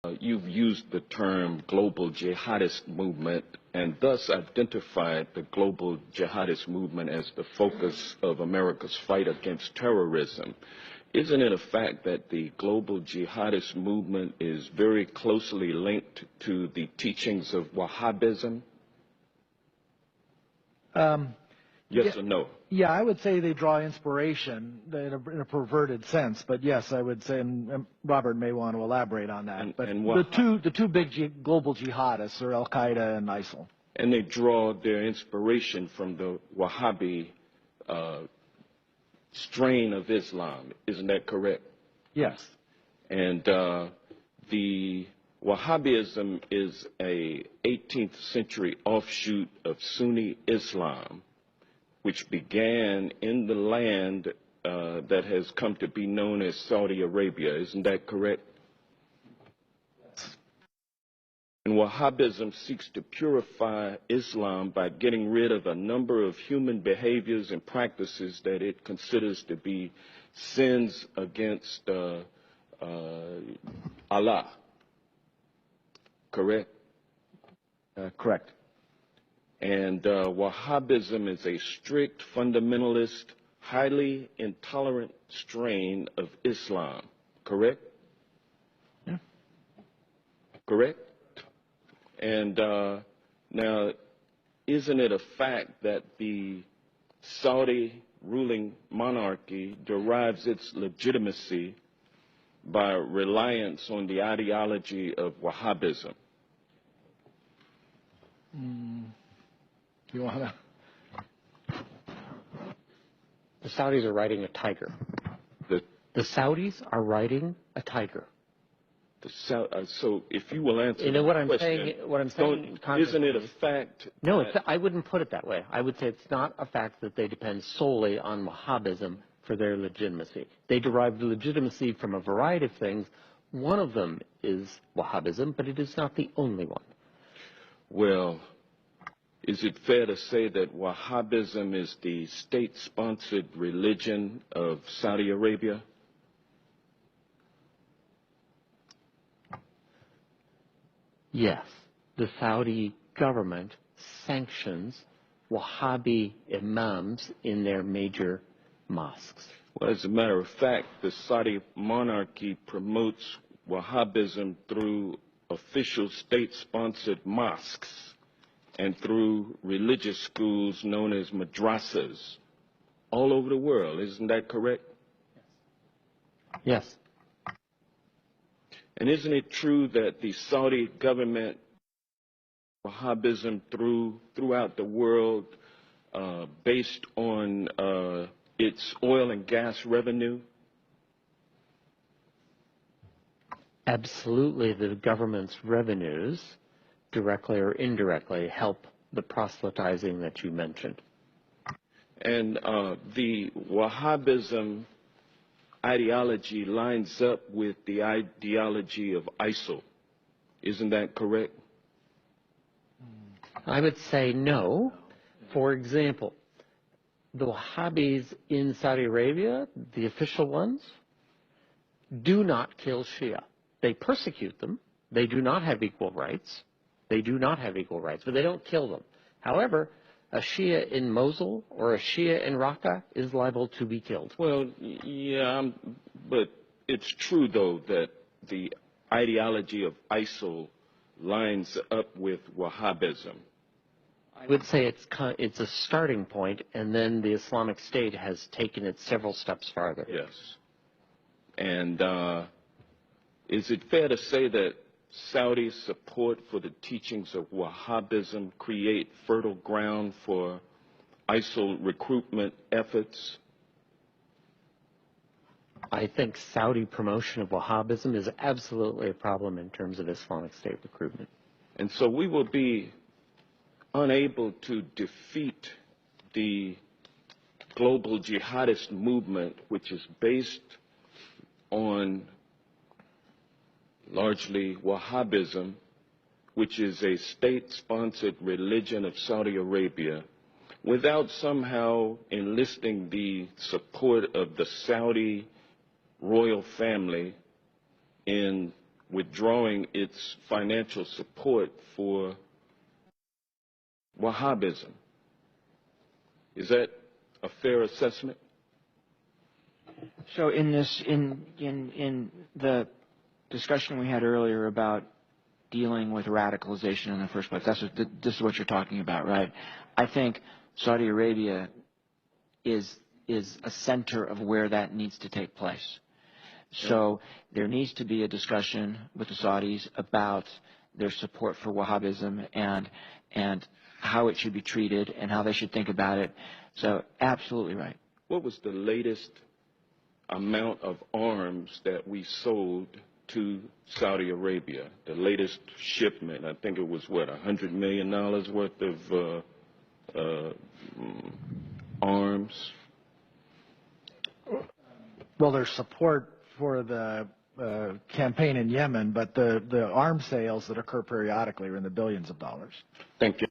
You've used the term global jihadist movement and thus identified the global jihadist movement as the focus of America's fight against terrorism. Isn't it a fact that the global jihadist movement is very closely linked to the teachings of Wahhabism? Yes or no? Yeah, I would say they draw inspiration in a perverted sense, but yes, I would say, and Robert may want to elaborate on that. But the two big global jihadists are Al Qaeda and ISIL. And they draw their inspiration from the Wahhabi strain of Islam. Isn't that correct? Yes. And the Wahhabism is a 18th century offshoot of Sunni Islam, which began in the land that has come to be known as Saudi Arabia. Isn't that correct? Yes. And Wahhabism seeks to purify Islam by getting rid of a number of human behaviors and practices that it considers to be sins against Allah. Correct? Correct. And Wahhabism is a strict, fundamentalist, highly intolerant strain of Islam. Correct? Yeah. Correct? And now, isn't it a fact that the Saudi ruling monarchy derives its legitimacy by reliance on the ideology of Wahhabism? You want to? The Saudis are riding a tiger. The Saudis are riding a tiger. So if you will answer what the I'm question, saying, isn't it a fact? No, I wouldn't put it that way. I would say it's not a fact that they depend solely on Wahhabism for their legitimacy. They derive the legitimacy from a variety of things. One of them is Wahhabism, but it is not the only one. Well, is it fair to say that Wahhabism is the state-sponsored religion of Saudi Arabia? Yes, the Saudi government sanctions Wahhabi imams in their major mosques. Well, as a matter of fact, the Saudi monarchy promotes Wahhabism through official state-sponsored mosques and through religious schools known as madrasas all over the world. Isn't that correct? Yes. And isn't it true that the Saudi government, Wahhabism throughout the world, based on its oil and gas revenue? Absolutely, the government's revenues, directly or indirectly, help the proselytizing that you mentioned. And the Wahhabism ideology lines up with the ideology of ISIL. Isn't that correct? I would say no. For example, the Wahhabis in Saudi Arabia, the official ones, do not kill Shia. They persecute them. They do not have equal rights. They do not have equal rights, but they don't kill them. However, a Shia in Mosul or a Shia in Raqqa is liable to be killed. Well, yeah, but it's true, though, that the ideology of ISIL lines up with Wahhabism. I would say it's a starting point, and then the Islamic State has taken it several steps farther. Yes. And is it fair to say that Saudi support for the teachings of Wahhabism create fertile ground for ISIL recruitment efforts? I think Saudi promotion of Wahhabism is absolutely a problem in terms of Islamic State recruitment. And so we will be unable to defeat the global jihadist movement, which is based on largely Wahhabism, which is a state-sponsored religion of Saudi Arabia, without somehow enlisting the support of the Saudi royal family in withdrawing its financial support for Wahhabism. Is that a fair assessment? So in the discussion we had earlier about dealing with radicalization in the first place, this is what you're talking about, right? I think Saudi Arabia is a center of where that needs to take place. So there needs to be a discussion with the Saudis about their support for Wahhabism and how it should be treated and how they should think about it. So absolutely right. What was the latest amount of arms that we sold to Saudi Arabia? The latest shipment, I think it was what, $100 million worth of arms? Well, there's support for the campaign in Yemen, but the arms sales that occur periodically are in the billions of dollars. Thank you.